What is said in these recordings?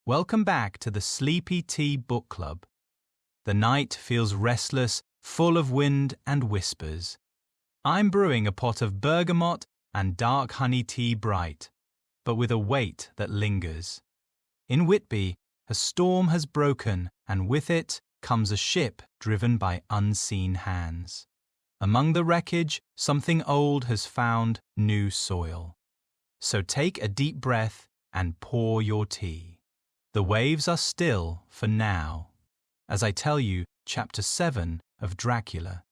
Welcome back to the Sleepy Tea Book Club. The night feels restless, full of wind and whispers. I'm brewing a pot of bergamot and dark honey tea bright, but with a weight that lingers. In Whitby, a storm has broken, and with it comes a ship driven by unseen hands. Among the wreckage, something old has found new soil. So take a deep breath and pour your tea. The waves are still for now, as I tell you Chapter 7 of Dracula.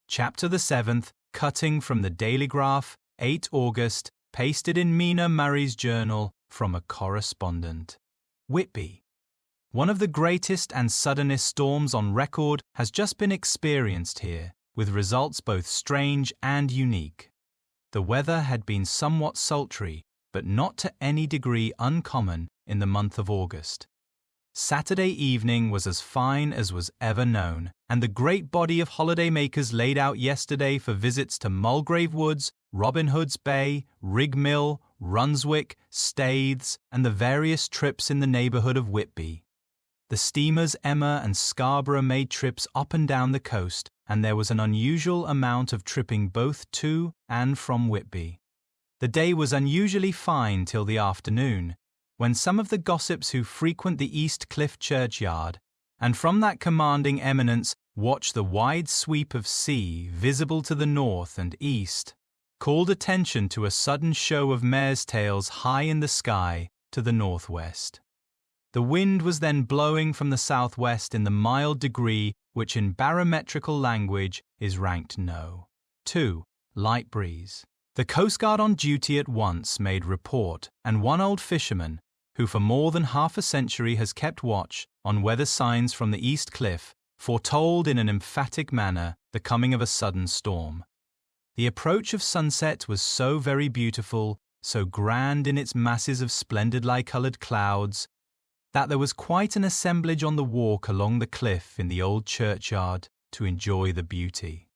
Chapter the 7th, cutting from the Daily Graph, 8 August, pasted in Mina Murray's journal from a correspondent. Whitby. One of the greatest and suddenest storms on record has just been experienced here, with results both strange and unique. The weather had been somewhat sultry, but not to any degree uncommon in the month of August. Saturday evening was as fine as was ever known, and the great body of holidaymakers laid out yesterday for visits to Mulgrave Woods, Robin Hood's Bay, Rig Mill, Runswick, Staithes, and the various trips in the neighbourhood of Whitby. The steamers Emma and Scarborough made trips up and down the coast, and there was an unusual amount of tripping both to and from Whitby. The day was unusually fine till the afternoon, when some of the gossips who frequent the East Cliff churchyard, and from that commanding eminence watch the wide sweep of sea visible to the north and east, called attention to a sudden show of mares' tails high in the sky to the northwest. The wind was then blowing from the southwest in the mild degree which in barometrical language is ranked No. 2. Light breeze. The coastguard on duty at once made report, and one old fisherman, who for more than half a century has kept watch on weather signs from the East Cliff, foretold in an emphatic manner the coming of a sudden storm. The approach of sunset was so very beautiful, so grand in its masses of splendid light-coloured clouds, that there was quite an assemblage on the walk along the cliff in the old churchyard to enjoy the beauty.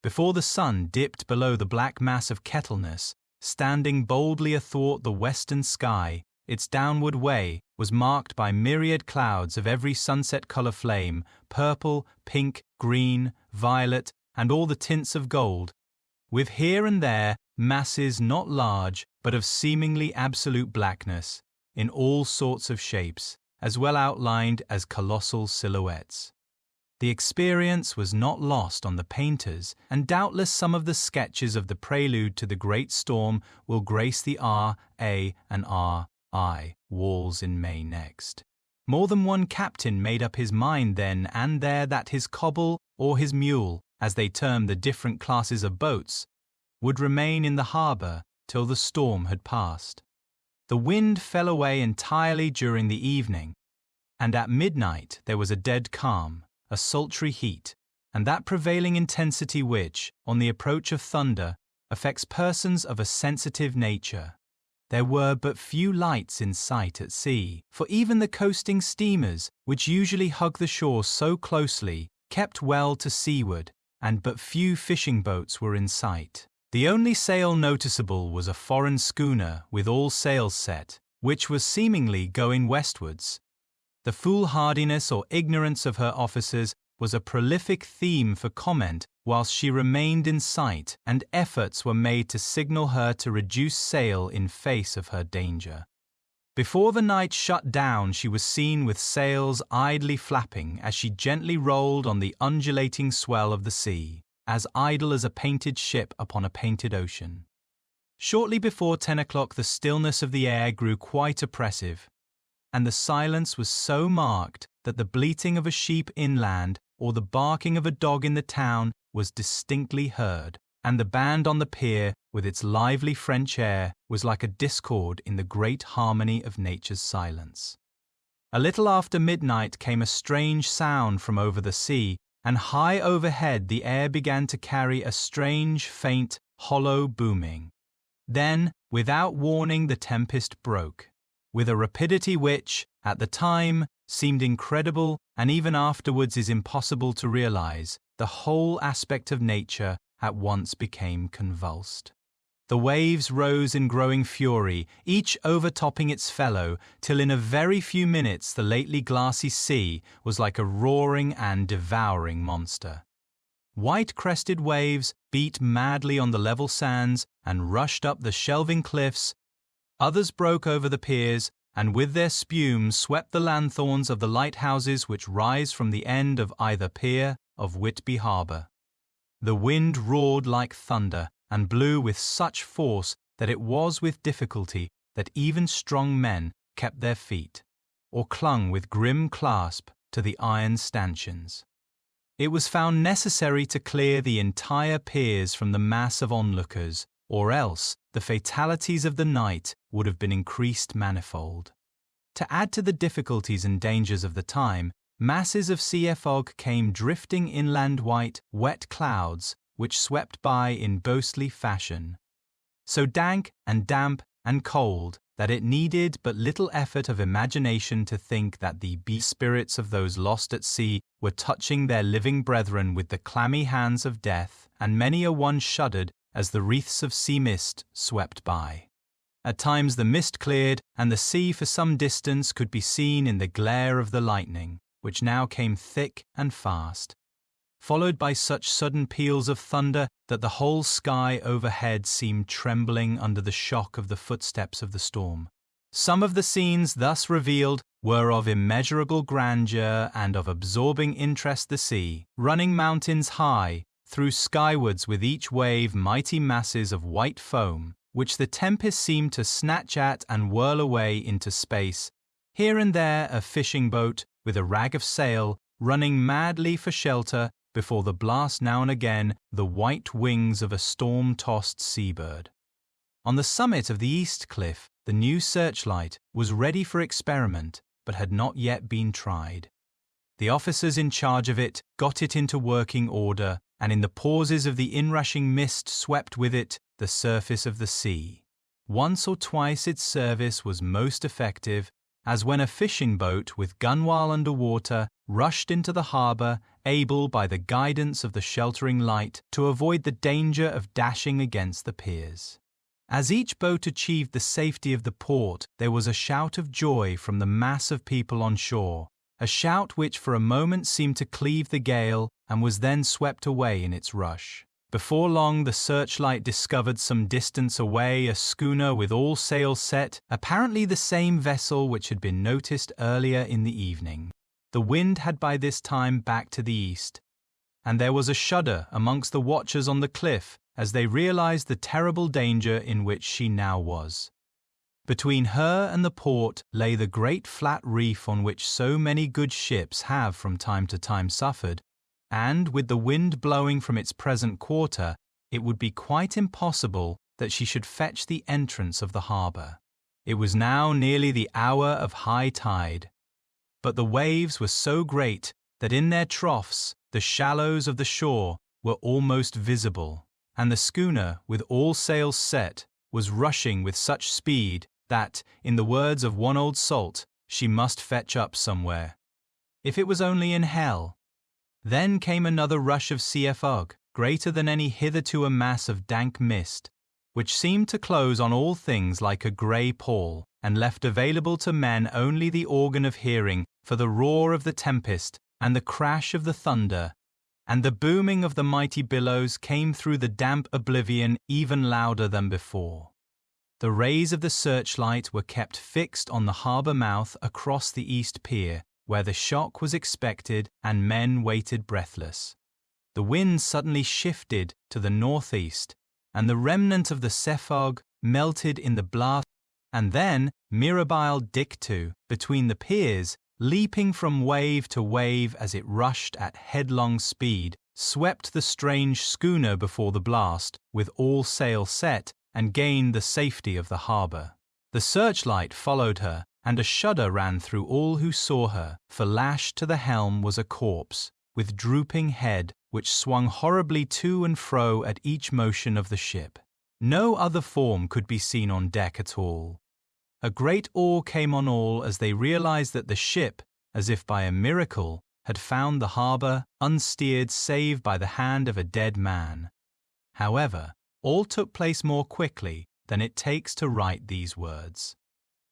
Before the sun dipped below the black mass of Kettleness, standing boldly athwart the western sky, its downward way was marked by myriad clouds of every sunset colour flame, purple, pink, green, violet, and all the tints of gold, with here and there masses not large, but of seemingly absolute blackness, in all sorts of shapes, as well outlined as colossal silhouettes. The experience was not lost on the painters, and doubtless some of the sketches of the prelude to the great storm will grace the R.A. and R.I. walls in May next. More than one captain made up his mind then and there that his cobble or his mule, as they termed the different classes of boats, would remain in the harbour till the storm had passed. The wind fell away entirely during the evening, and at midnight there was a dead calm, a sultry heat, and that prevailing intensity which, on the approach of thunder, affects persons of a sensitive nature. There were but few lights in sight at sea, for even the coasting steamers, which usually hug the shore so closely, kept well to seaward, and but few fishing boats were in sight. The only sail noticeable was a foreign schooner with all sails set, which was seemingly going westwards. The foolhardiness or ignorance of her officers was a prolific theme for comment whilst she remained in sight, and efforts were made to signal her to reduce sail in face of her danger. Before the night shut down she was seen with sails idly flapping as she gently rolled on the undulating swell of the sea, as idle as a painted ship upon a painted ocean. Shortly before 10 o'clock the stillness of the air grew quite oppressive, and the silence was so marked that the bleating of a sheep inland or the barking of a dog in the town was distinctly heard, and the band on the pier, with its lively French air, was like a discord in the great harmony of nature's silence. A little after midnight came a strange sound from over the sea, and high overhead the air began to carry a strange, faint, hollow booming. Then, without warning, the tempest broke, with a rapidity which, at the time, seemed incredible and even afterwards is impossible to realize. The whole aspect of nature at once became convulsed. The waves rose in growing fury, each overtopping its fellow, till in a very few minutes the lately glassy sea was like a roaring and devouring monster. White-crested waves beat madly on the level sands and rushed up the shelving cliffs. Others broke over the piers, and with their spume swept the lanthorns of the lighthouses which rise from the end of either pier of Whitby Harbour. The wind roared like thunder, and blew with such force that it was with difficulty that even strong men kept their feet, or clung with grim clasp to the iron stanchions. It was found necessary to clear the entire piers from the mass of onlookers, or else the fatalities of the night would have been increased manifold. To add to the difficulties and dangers of the time, masses of sea fog came drifting inland, white, wet clouds which swept by in ghostly fashion, so dank and damp and cold that it needed but little effort of imagination to think that the spirits of those lost at sea were touching their living brethren with the clammy hands of death, and many a one shuddered as the wreaths of sea mist swept by. At times the mist cleared, and the sea for some distance could be seen in the glare of the lightning, which now came thick and fast, followed by such sudden peals of thunder that the whole sky overhead seemed trembling under the shock of the footsteps of the storm. Some of the scenes thus revealed were of immeasurable grandeur and of absorbing interest. The sea, running mountains high, threw skywards with each wave mighty masses of white foam, which the tempest seemed to snatch at and whirl away into space. Here and there a fishing boat, with a rag of sail, running madly for shelter before the blast, now and again the white wings of a storm-tossed seabird. On the summit of the east cliff, the new searchlight was ready for experiment, but had not yet been tried. The officers in charge of it got it into working order, and in the pauses of the inrushing mist swept with it the surface of the sea. Once or twice its service was most effective, as when a fishing boat with gunwale under water rushed into the harbour, able by the guidance of the sheltering light to avoid the danger of dashing against the piers. As each boat achieved the safety of the port, there was a shout of joy from the mass of people on shore, a shout which for a moment seemed to cleave the gale and was then swept away in its rush. Before long the searchlight discovered some distance away a schooner with all sails set, apparently the same vessel which had been noticed earlier in the evening. The wind had by this time backed to the east, and there was a shudder amongst the watchers on the cliff as they realized the terrible danger in which she now was. Between her and the port lay the great flat reef on which so many good ships have from time to time suffered, and with the wind blowing from its present quarter, it would be quite impossible that she should fetch the entrance of the harbour. It was now nearly the hour of high tide, but the waves were so great that in their troughs the shallows of the shore were almost visible, and the schooner, with all sails set, was rushing with such speed that, in the words of one old salt, she must fetch up somewhere, if it was only in hell. Then came another rush of sea fog, greater than any hitherto, a mass of dank mist, which seemed to close on all things like a grey pall, and left available to men only the organ of hearing for the roar of the tempest and the crash of the thunder, and the booming of the mighty billows came through the damp oblivion even louder than before. The rays of the searchlight were kept fixed on the harbour mouth across the east pier, where the shock was expected and men waited breathless. The wind suddenly shifted to the northeast, and the remnant of the sea fog melted in the blast, and then, mirabile dictu, between the piers, leaping from wave to wave as it rushed at headlong speed, swept the strange schooner before the blast, with all sail set, and gained the safety of the harbour. The searchlight followed her, and a shudder ran through all who saw her, for lashed to the helm was a corpse, with drooping head, which swung horribly to and fro at each motion of the ship. No other form could be seen on deck at all. A great awe came on all as they realized that the ship, as if by a miracle, had found the harbour, unsteered save by the hand of a dead man. However, all took place more quickly than it takes to write these words.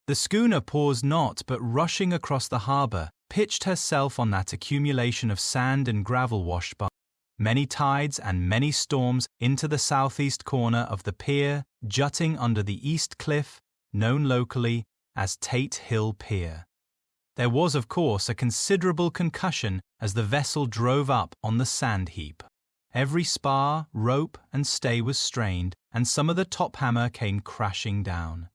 The schooner paused not, but rushing across the harbour, pitched herself on that accumulation of sand and gravel washed by many tides and many storms into the southeast corner of the pier, jutting under the east cliff, known locally as Tate Hill Pier. There was, of course, a considerable concussion as the vessel drove up on the sand heap. Every spar, rope, and stay was strained, and some of the top hammer came crashing down.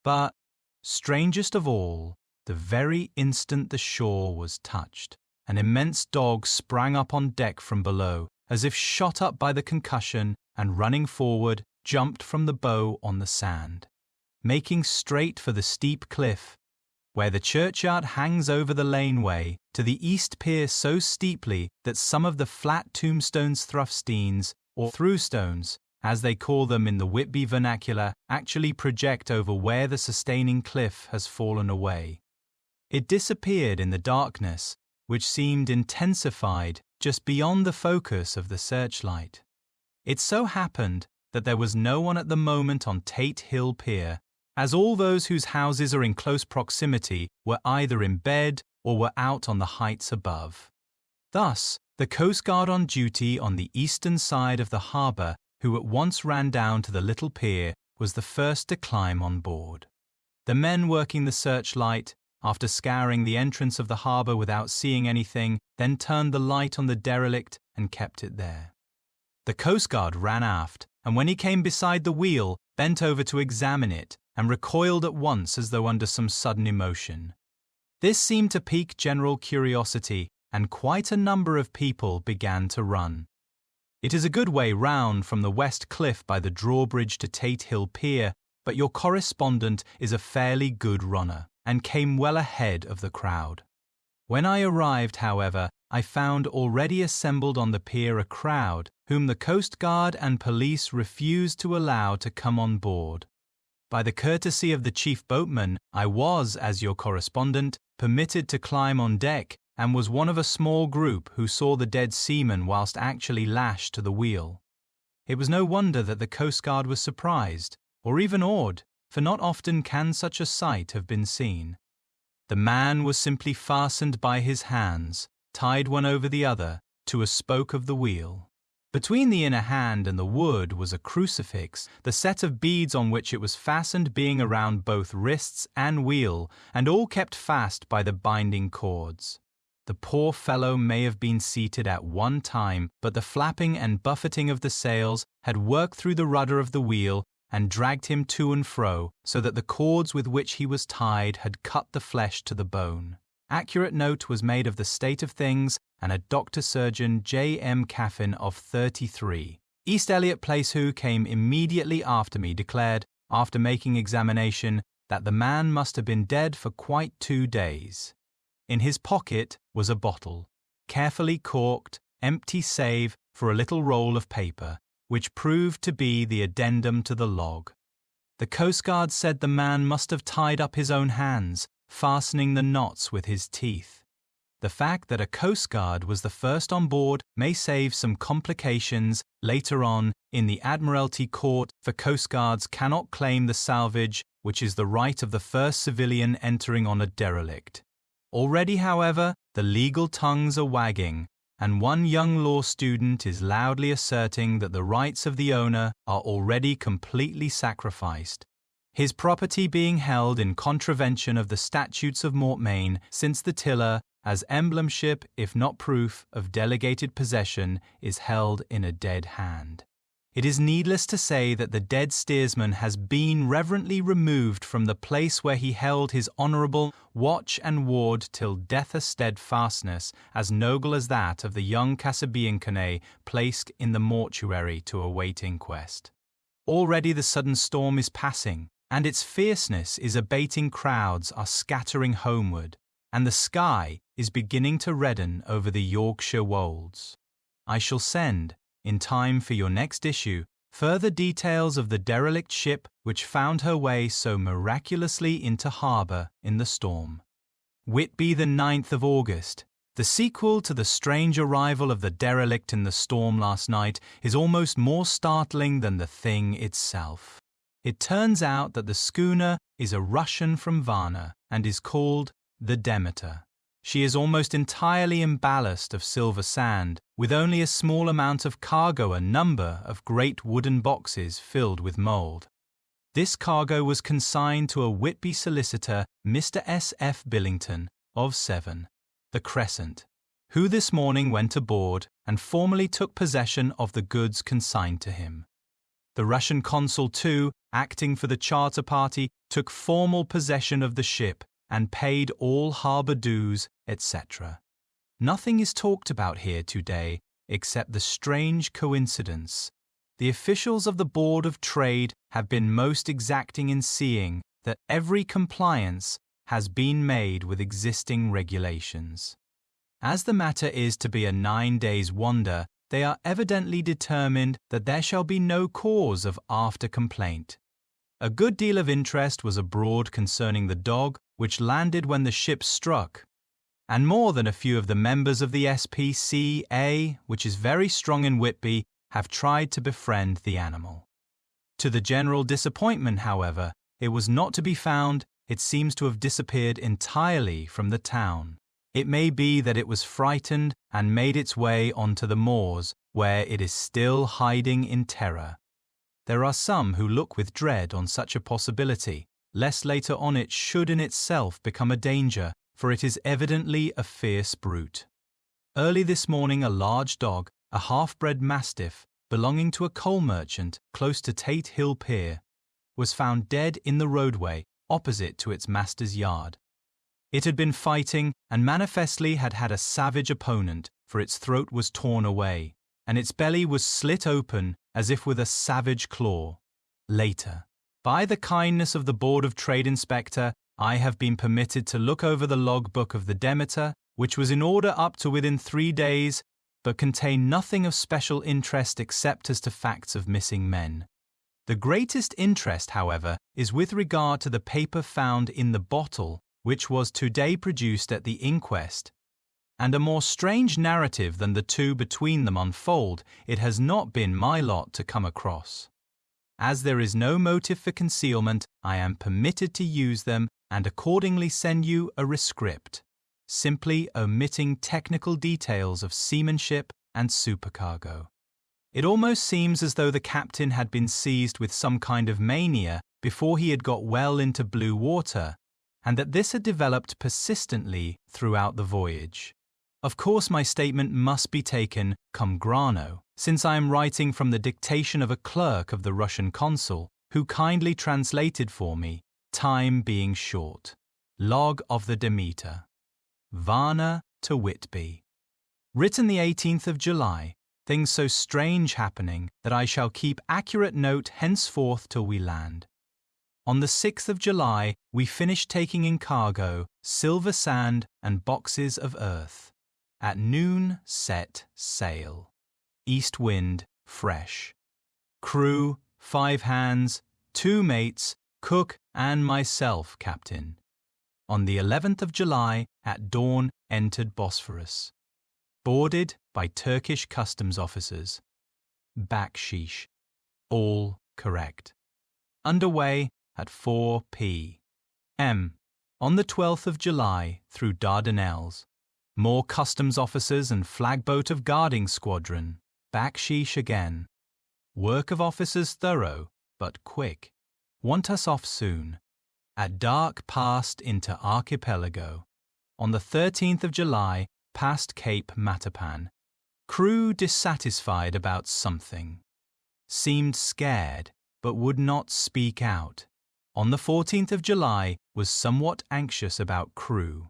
But, strangest of all, the very instant the shore was touched, an immense dog sprang up on deck from below, as if shot up by the concussion, and running forward, jumped from the bow on the sand, making straight for the steep cliff, where the churchyard hangs over the laneway to the east pier so steeply that some of the flat tombstones thrusteens, or throughstones, as they call them in the Whitby vernacular, actually project over where the sustaining cliff has fallen away. It disappeared in the darkness, which seemed intensified just beyond the focus of the searchlight. It so happened that there was no one at the moment on Tate Hill Pier, as all those whose houses are in close proximity were either in bed or were out on the heights above. Thus, the Coast Guard on duty on the eastern side of the harbour, who at once ran down to the little pier, was the first to climb on board. The men working the searchlight, after scouring the entrance of the harbour without seeing anything, then turned the light on the derelict and kept it there. The Coast Guard ran aft, and when he came beside the wheel, bent over to examine it, and recoiled at once as though under some sudden emotion. This seemed to pique general curiosity, and quite a number of people began to run. It is a good way round from the West Cliff by the drawbridge to Tate Hill Pier, but your correspondent is a fairly good runner, and came well ahead of the crowd. When I arrived, however, I found already assembled on the pier a crowd whom the Coast Guard and police refused to allow to come on board. By the courtesy of the chief boatman, I was, as your correspondent, permitted to climb on deck, and was one of a small group who saw the dead seaman whilst actually lashed to the wheel. It was no wonder that the Coast Guard was surprised, or even awed, for not often can such a sight have been seen. The man was simply fastened by his hands, tied one over the other, to a spoke of the wheel. Between the inner hand and the wood was a crucifix, the set of beads on which it was fastened being around both wrists and wheel, and all kept fast by the binding cords. The poor fellow may have been seated at one time, but the flapping and buffeting of the sails had worked through the rudder of the wheel and dragged him to and fro, so that the cords with which he was tied had cut the flesh to the bone. Accurate note was made of the state of things, and a doctor-surgeon, J. M. Caffin, of 33, East Elliot Place, who came immediately after me, declared, after making examination, that the man must have been dead for quite 2 days. In his pocket was a bottle, carefully corked, empty save for a little roll of paper, which proved to be the addendum to the log. The Coast Guard said the man must have tied up his own hands, fastening the knots with his teeth. The fact that a Coast Guard was the first on board may save some complications later on in the Admiralty Court, for Coast Guards cannot claim the salvage, which is the right of the first civilian entering on a derelict. Already, however, the legal tongues are wagging, and one young law student is loudly asserting that the rights of the owner are already completely sacrificed, his property being held in contravention of the statutes of Mortmain, since the tiller, as emblemship if not proof of delegated possession, is held in a dead hand. It is needless to say that the dead steersman has been reverently removed from the place where he held his honourable watch and ward till death a steadfastness as noble as that of the young Casabiancanet placed in the mortuary to await inquest. Already the sudden storm is passing, and its fierceness is abating. Crowds are scattering homeward, and the sky is beginning to redden over the Yorkshire wolds. I shall send, in time for your next issue, further details of the derelict ship which found her way so miraculously into harbour in the storm. Whitby, the 9th of August, The sequel to the strange arrival of the derelict in the storm last night is almost more startling than the thing itself. It turns out that the schooner is a Russian from Varna and is called the Demeter. She is almost entirely in ballast of silver sand, with only a small amount of cargo, a number of great wooden boxes filled with mould. This cargo was consigned to a Whitby solicitor, Mr. S. F. Billington, of 7, the Crescent, who this morning went aboard and formally took possession of the goods consigned to him. The Russian consul, too, acting for the charter party, took formal possession of the ship and paid all harbour dues, etc. Nothing is talked about here today except the strange coincidence. The officials of the Board of Trade have been most exacting in seeing that every compliance has been made with existing regulations. As the matter is to be a 9 days' wonder, they are evidently determined that there shall be no cause of after complaint. A good deal of interest was abroad concerning the dog which landed when the ship struck, and more than a few of the members of the S.P.C.A., which is very strong in Whitby, have tried to befriend the animal. To the general disappointment, however, it was not to be found. It seems to have disappeared entirely from the town. It may be that it was frightened and made its way onto the moors, where it is still hiding in terror. There are some who look with dread on such a possibility, lest later on it should in itself become a danger, for it is evidently a fierce brute. Early this morning a large dog, a half-bred mastiff, belonging to a coal merchant close to Tate Hill Pier, was found dead in the roadway opposite to its master's yard. It had been fighting and manifestly had had a savage opponent, for its throat was torn away, and its belly was slit open as if with a savage claw. Later, by the kindness of the Board of Trade Inspector, I have been permitted to look over the logbook of the Demeter, which was in order up to within 3 days, but contained nothing of special interest except as to facts of missing men. The greatest interest, however, is with regard to the paper found in the bottle, which was today produced at the inquest, and a more strange narrative than the two between them unfold it has not been my lot to come across. As there is no motive for concealment, I am permitted to use them and accordingly send you a rescript, simply omitting technical details of seamanship and supercargo. It almost seems as though the captain had been seized with some kind of mania before he had got well into blue water, and that this had developed persistently throughout the voyage. Of course, my statement must be taken cum grano, since I am writing from the dictation of a clerk of the Russian consul, who kindly translated for me, time being short. Log of the Demeter. Varna to Whitby. Written the 18th of July, things so strange happening that I shall keep accurate note henceforth till we land. On the 6th of July, we finished taking in cargo, silver sand and boxes of earth. At noon, set sail. East wind, fresh. Crew, 5 hands, 2 mates, cook and myself, captain. On the 11th of July, at dawn, entered Bosphorus. Boarded by Turkish customs officers. Backsheesh. All correct. Underway at 4 p.m. On the 12th of July, through Dardanelles. More customs officers and flagboat of guarding squadron. Backsheesh again. Work of officers thorough, but quick. Want us off soon. At dark passed into archipelago. On the 13th of July, past Cape Matapan. Crew dissatisfied about something. Seemed scared, but would not speak out. On the 14th of July, was somewhat anxious about crew.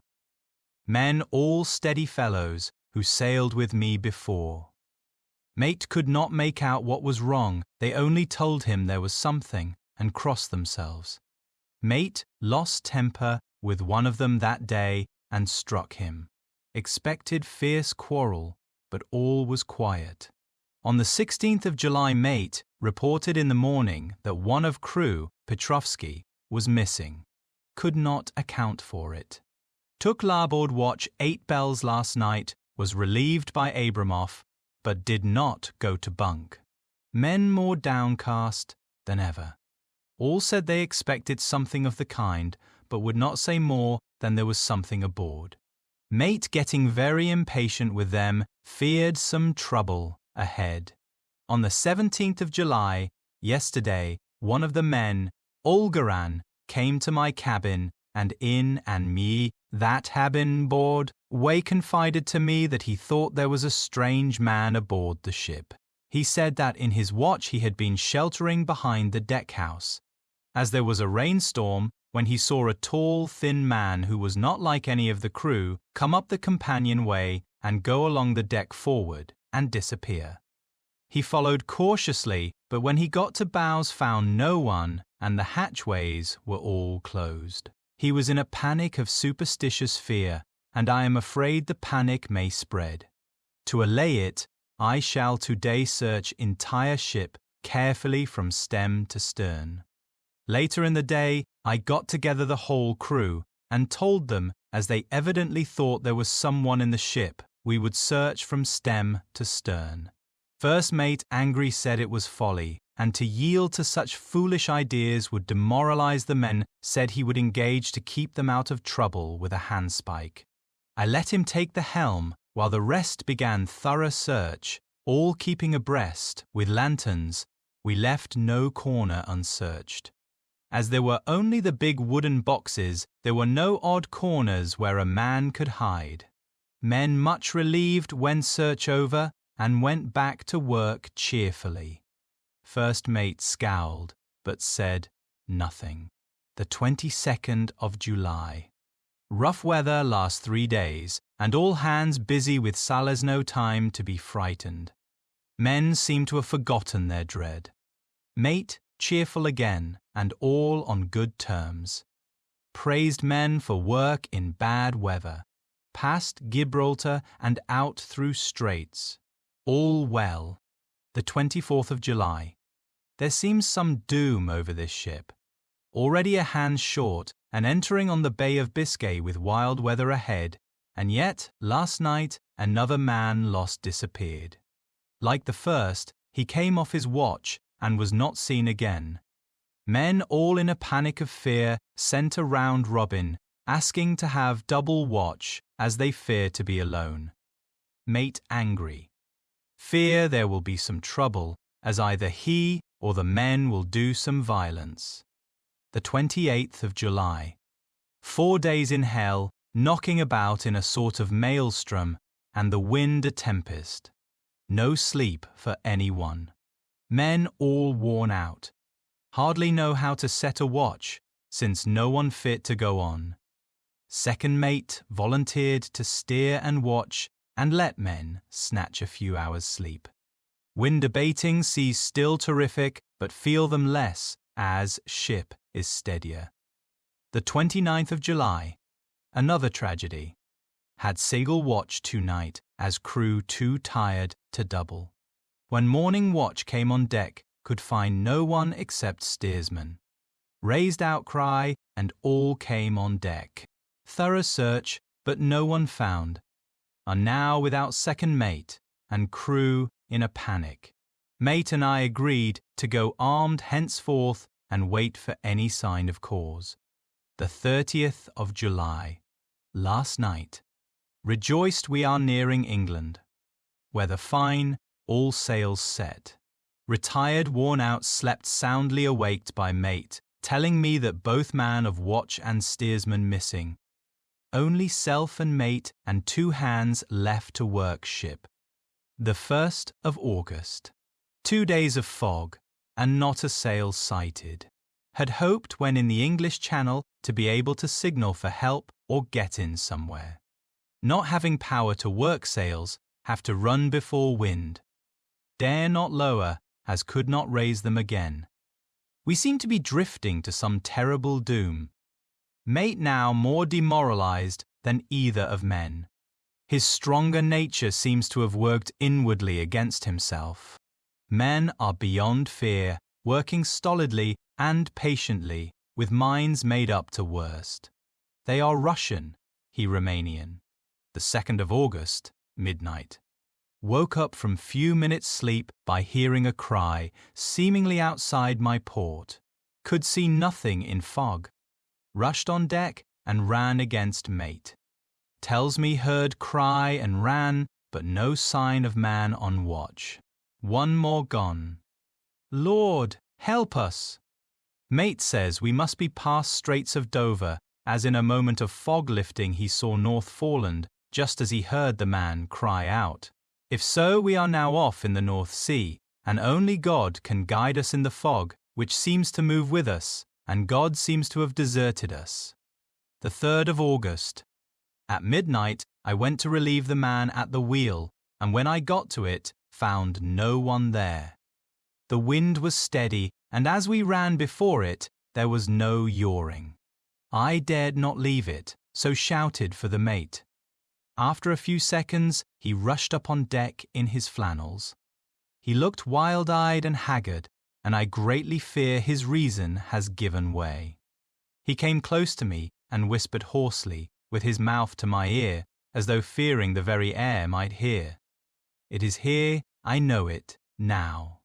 Men all steady fellows who sailed with me before. Mate could not make out what was wrong, they only told him there was something and crossed themselves. Mate lost temper with one of them that day and struck him. Expected fierce quarrel, but all was quiet. On the 16th of July, mate reported in the morning that one of crew, Petrovsky, was missing. Could not account for it. Took larboard watch 8 bells last night, was relieved by Abramoff, but did not go to bunk. Men more downcast than ever. All said they expected something of the kind, but would not say more than there was something aboard. Mate getting very impatient with them, feared some trouble ahead. On the 17th of July, yesterday, one of the men, Olgaran, came to my cabin, and in and me that cabin board way confided to me that he thought there was a strange man aboard the ship. He said that in his watch he had been sheltering behind the deck-house, as there was a rainstorm, when he saw a tall, thin man who was not like any of the crew come up the companion-way and go along the deck forward and disappear. He followed cautiously, but when he got to bows found no one, and the hatchways were all closed. He was in a panic of superstitious fear, and I am afraid the panic may spread. To allay it, I shall today search entire ship carefully from stem to stern. Later in the day, I got together the whole crew and told them, as they evidently thought there was someone in the ship, we would search from stem to stern. First mate angry said it was folly, and to yield to such foolish ideas would demoralize the men, said he would engage to keep them out of trouble with a handspike. I let him take the helm, while the rest began thorough search, all keeping abreast, with lanterns. We left no corner unsearched. As there were only the big wooden boxes, there were no odd corners where a man could hide. Men much relieved went search over, and went back to work cheerfully. First mate scowled, but said nothing. The 22nd of July. Rough weather last 3 days, and all hands busy with sailors no time to be frightened. Men seem to have forgotten their dread. Mate cheerful again, and all on good terms. Praised men for work in bad weather. Past Gibraltar and out through straits. All well. The 24th of July. There seems some doom over this ship. Already a hand short and entering on the Bay of Biscay with wild weather ahead, and yet, last night, another man lost disappeared. Like the first, he came off his watch and was not seen again. Men all in a panic of fear sent a round robin, asking to have double watch as they fear to be alone. Mate angry. Fear there will be some trouble, as either he or the men will do some violence. The 28th of July. 4 days in hell, knocking about in a sort of maelstrom, and the wind a tempest. No sleep for anyone. Men all worn out. Hardly know how to set a watch, since no one fit to go on. Second mate volunteered to steer and watch, and let men snatch a few hours' sleep. Wind abating, seas still terrific, but feel them less, as ship is steadier. The 29th of July. Another tragedy. Had single watch tonight, as crew too tired to double. When morning watch came on deck, could find no one except steersman. Raised outcry, and all came on deck. Thorough search, but no one found. Are now without second mate, and crew in a panic. Mate and I agreed to go armed henceforth and wait for any sign of cause. The 30th of July. Last night. Rejoiced we are nearing England. Weather fine, all sails set. Retired, worn out, slept soundly awaked by mate, telling me that both man of watch and steersman missing. Only self and mate and 2 hands left to work ship. The 1st of August. 2 days of fog, and not a sail sighted. Had hoped when in the English Channel to be able to signal for help or get in somewhere. Not having power to work sails, have to run before wind. Dare not lower, as could not raise them again. We seem to be drifting to some terrible doom. Mate now more demoralized than either of men. His stronger nature seems to have worked inwardly against himself. Men are beyond fear, working stolidly and patiently, with minds made up to worst. They are Russian. he Romanian. The 2nd of August, midnight. Woke up from few minutes' sleep by hearing a cry, seemingly outside my port. Could see nothing in fog. Rushed on deck and ran against mate. Tells me heard cry and ran, but no sign of man on watch. One more gone. Lord, help us! Mate says we must be past Straits of Dover, as in a moment of fog lifting he saw North Foreland, just as he heard the man cry out. If so, we are now off in the North Sea, and only God can guide us in the fog, which seems to move with us, and God seems to have deserted us. The 3rd of August. At midnight, I went to relieve the man at the wheel, and when I got to it, found no one there. The wind was steady, and as we ran before it, there was no yawing. I dared not leave it, so shouted for the mate. After a few seconds, he rushed up on deck in his flannels. He looked wild-eyed and haggard, and I greatly fear his reason has given way. He came close to me and whispered hoarsely, with his mouth to my ear, as though fearing the very air might hear. It is here, I know it, now.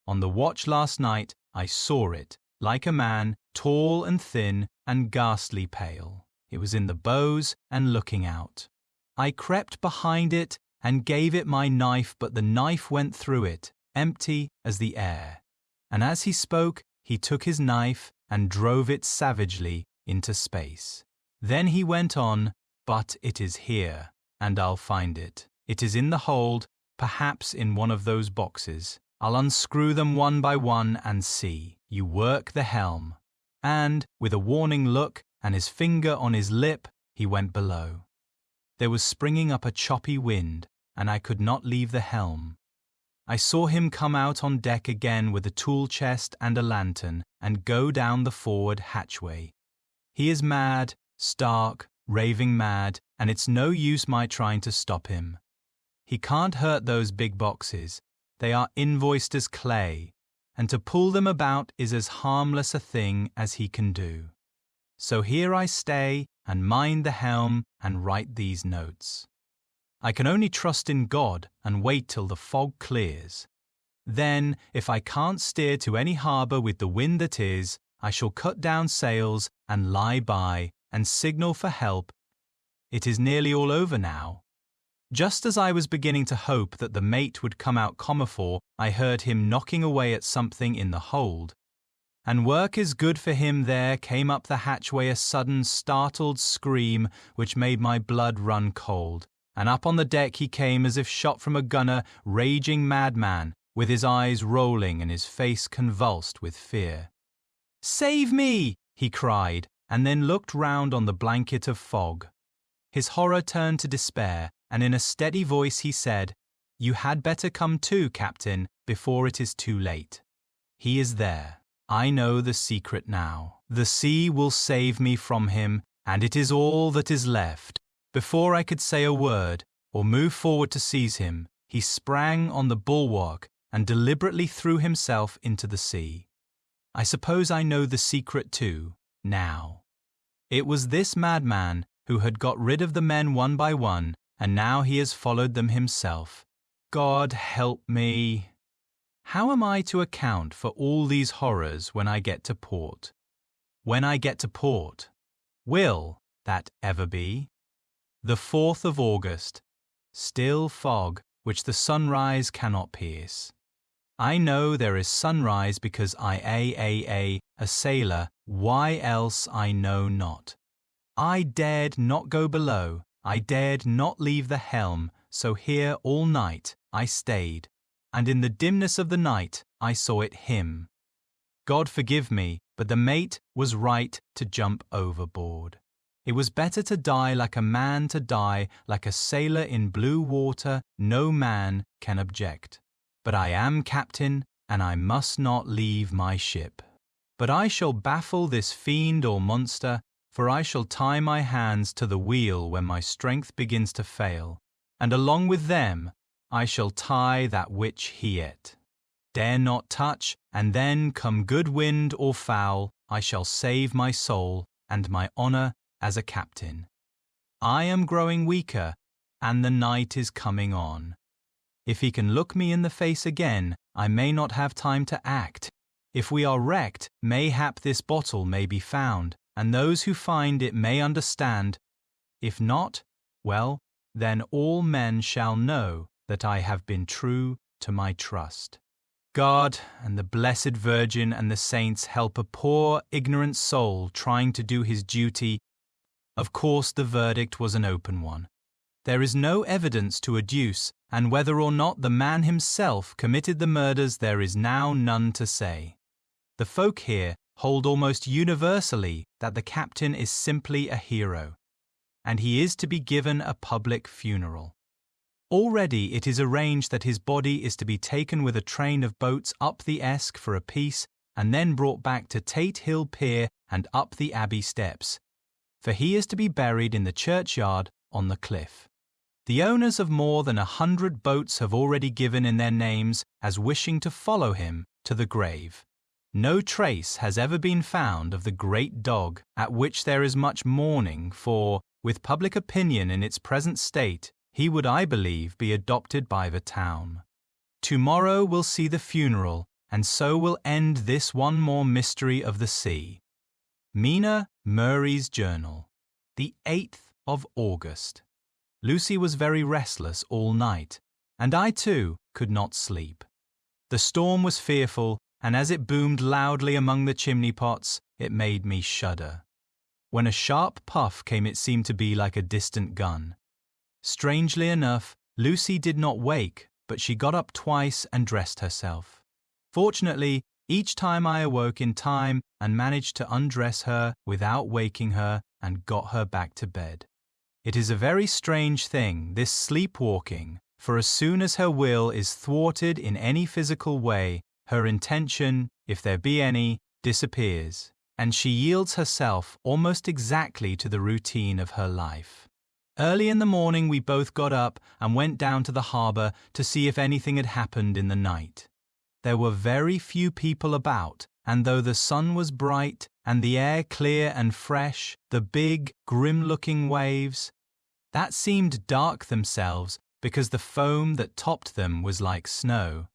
On the watch last night, I saw it, like a man, tall and thin and ghastly pale. It was in the bows and looking out. I crept behind it and gave it my knife, but the knife went through it, empty as the air. And as he spoke, he took his knife and drove it savagely into space. Then he went on, but it is here, and I'll find it. It is in the hold, perhaps in one of those boxes. I'll unscrew them one by one and see. You work the helm. And, with a warning look and his finger on his lip, he went below. There was springing up a choppy wind, and I could not leave the helm. I saw him come out on deck again with a tool chest and a lantern and go down the forward hatchway. He is mad, stark, raving mad, and it's no use my trying to stop him. He can't hurt those big boxes. They are invoiced as clay, and to pull them about is as harmless a thing as he can do. So here I stay and mind the helm and write these notes. I can only trust in God and wait till the fog clears. Then, if I can't steer to any harbour with the wind that is, I shall cut down sails and lie by and signal for help. It is nearly all over now. Just as I was beginning to hope that the mate would come out comaphore, I heard him knocking away at something in the hold. And work is good for him there came up the hatchway a sudden startled scream which made my blood run cold, and up on the deck he came as if shot from a gunner, raging madman, with his eyes rolling and his face convulsed with fear. "Save me!" he cried, and then looked round on the blanket of fog. His horror turned to despair, and in a steady voice he said, "You had better come too, Captain, before it is too late. He is there. I know the secret now. The sea will save me from him, and it is all that is left." Before I could say a word or move forward to seize him, he sprang on the bulwark and deliberately threw himself into the sea. I suppose I know the secret too, now. It was this madman who had got rid of the men one by one, and now he has followed them himself. God help me! How am I to account for all these horrors when I get to port? When I get to port. Will that ever be? The 4th of August. Still fog, which the sunrise cannot pierce. I know there is sunrise because I a sailor, why else I know not. I dared not go below, I dared not leave the helm, so here all night I stayed, and in the dimness of the night I saw it him. God forgive me, but the mate was right to jump overboard. It was better to die like a man to die like a sailor in blue water. No man can object. But I am captain, and I must not leave my ship. But I shall baffle this fiend or monster, for I shall tie my hands to the wheel when my strength begins to fail, and along with them I shall tie that which he ate. Dare not touch, and then, come good wind or foul, I shall save my soul and my honour as a captain. I am growing weaker, and the night is coming on. If he can look me in the face again, I may not have time to act. If we are wrecked, mayhap this bottle may be found, and those who find it may understand. If not, well, then all men shall know that I have been true to my trust. God and the Blessed Virgin and the saints help a poor, ignorant soul trying to do his duty. Of course, the verdict was an open one. There is no evidence to adduce, and whether or not the man himself committed the murders there is now none to say. The folk here hold almost universally that the captain is simply a hero, and he is to be given a public funeral. Already it is arranged that his body is to be taken with a train of boats up the Esk for a piece and then brought back to Tate Hill Pier and up the Abbey steps, for he is to be buried in the churchyard on the cliff. The owners of more than 100 boats have already given in their names as wishing to follow him to the grave. No trace has ever been found of the great dog, at which there is much mourning, for, with public opinion in its present state, he would, I believe, be adopted by the town. Tomorrow will see the funeral, and so will end this one more mystery of the sea. Mina Murray's Journal, the 8th of August. Lucy was very restless all night, and I too could not sleep. The storm was fearful, and as it boomed loudly among the chimney pots, it made me shudder. When a sharp puff came, it seemed to be like a distant gun. Strangely enough, Lucy did not wake, but she got up twice and dressed herself. Fortunately, each time I awoke in time and managed to undress her without waking her and got her back to bed. It is a very strange thing, this sleepwalking, for as soon as her will is thwarted in any physical way, her intention, if there be any, disappears, and she yields herself almost exactly to the routine of her life. Early in the morning we both got up and went down to the harbour to see if anything had happened in the night. There were very few people about, and though the sun was bright and the air clear and fresh, the big, grim-looking waves, that seemed dark themselves because the foam that topped them was like snow,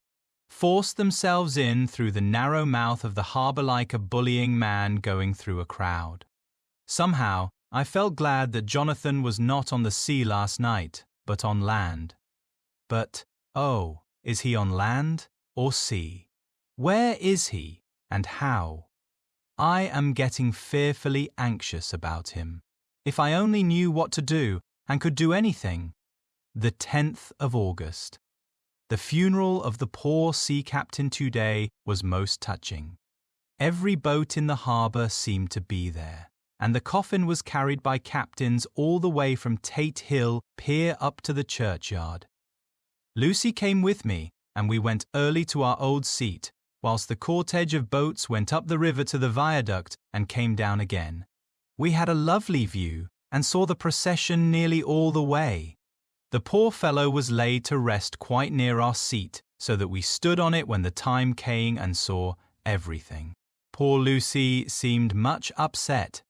forced themselves in through the narrow mouth of the harbour like a bullying man going through a crowd. Somehow, I felt glad that Jonathan was not on the sea last night, but on land. But, oh, is he on land or sea? Where is he, and how? I am getting fearfully anxious about him. If I only knew what to do, and could do anything. The 10th of August. The funeral of the poor sea captain today was most touching. Every boat in the harbour seemed to be there, and the coffin was carried by captains all the way from Tate Hill Pier up to the churchyard. Lucy came with me, and we went early to our old seat, whilst the cortege of boats went up the river to the viaduct and came down again. We had a lovely view, and saw the procession nearly all the way. The poor fellow was laid to rest quite near our seat, so that we stood on it when the time came and saw everything. Poor Lucy seemed much upset.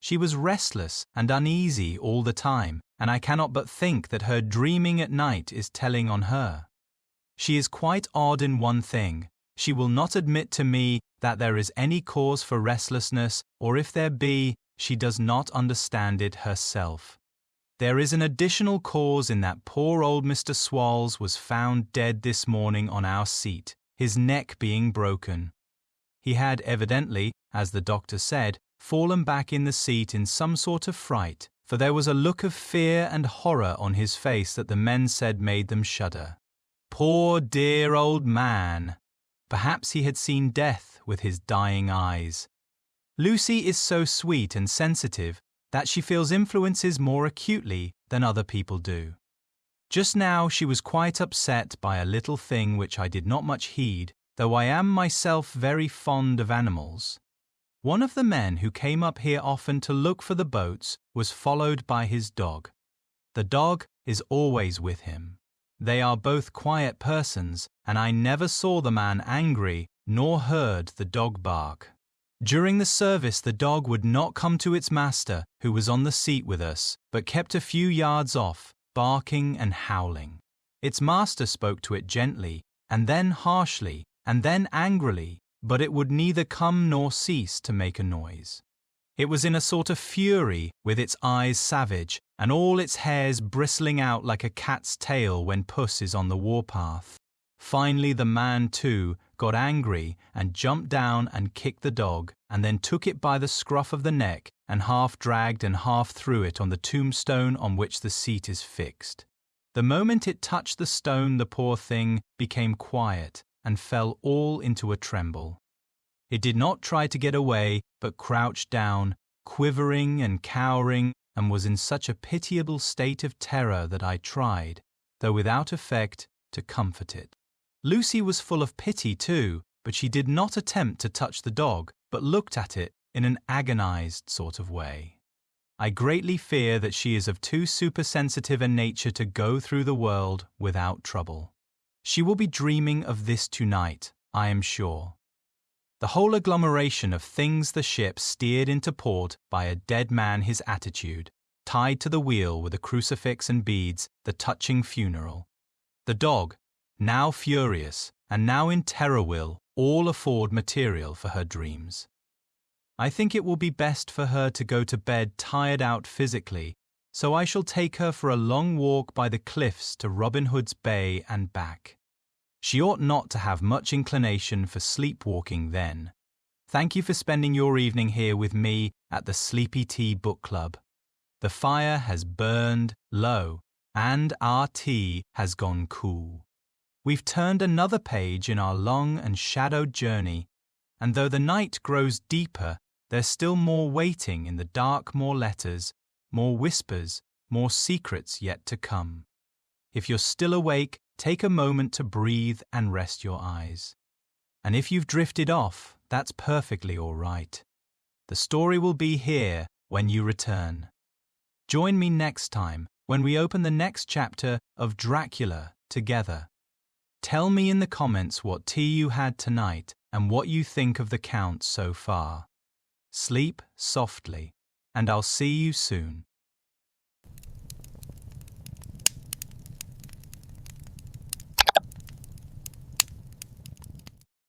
She was restless and uneasy all the time, and I cannot but think that her dreaming at night is telling on her. She is quite odd in one thing. She will not admit to me that there is any cause for restlessness, or if there be, she does not understand it herself. There is an additional cause in that poor old Mr. Swalls was found dead this morning on our seat, his neck being broken. He had evidently, as the doctor said, fallen back in the seat in some sort of fright, for there was a look of fear and horror on his face that the men said made them shudder. Poor dear old man! Perhaps he had seen death with his dying eyes. Lucy is so sweet and sensitive that she feels influences more acutely than other people do. Just now she was quite upset by a little thing which I did not much heed, though I am myself very fond of animals. One of the men who came up here often to look for the boats was followed by his dog. The dog is always with him. They are both quiet persons, and I never saw the man angry nor heard the dog bark. During the service, the dog would not come to its master, who was on the seat with us, but kept a few yards off, barking and howling. Its master spoke to it gently, and then harshly, and then angrily, but it would neither come nor cease to make a noise. It was in a sort of fury, with its eyes savage, and all its hairs bristling out like a cat's tail when puss is on the warpath. Finally the man, too, got angry and jumped down and kicked the dog, and then took it by the scruff of the neck and half dragged and half threw it on the tombstone on which the seat is fixed. The moment it touched the stone, the poor thing became quiet and fell all into a tremble. It did not try to get away, but crouched down, quivering and cowering, and was in such a pitiable state of terror that I tried, though without effect, to comfort it. Lucy was full of pity too, but she did not attempt to touch the dog, but looked at it in an agonized sort of way. I greatly fear that she is of too supersensitive a nature to go through the world without trouble. She will be dreaming of this tonight, I am sure. The whole agglomeration of things the ship steered into port by a dead man, his attitude, tied to the wheel with a crucifix and beads, the touching funeral. The dog, now furious and now in terror, will all afford material for her dreams. I think it will be best for her to go to bed tired out physically, so I shall take her for a long walk by the cliffs to Robin Hood's Bay and back. She ought not to have much inclination for sleepwalking then. Thank you for spending your evening here with me at the Sleepy Tea Book Club. The fire has burned low, and our tea has gone cool. We've turned another page in our long and shadowed journey, and though the night grows deeper, there's still more waiting in the dark, more letters, more whispers, more secrets yet to come. If you're still awake, take a moment to breathe and rest your eyes. And if you've drifted off, that's perfectly all right. The story will be here when you return. Join me next time when we open the next chapter of Dracula together. Tell me in the comments what tea you had tonight and what you think of the count so far. Sleep softly, and I'll see you soon.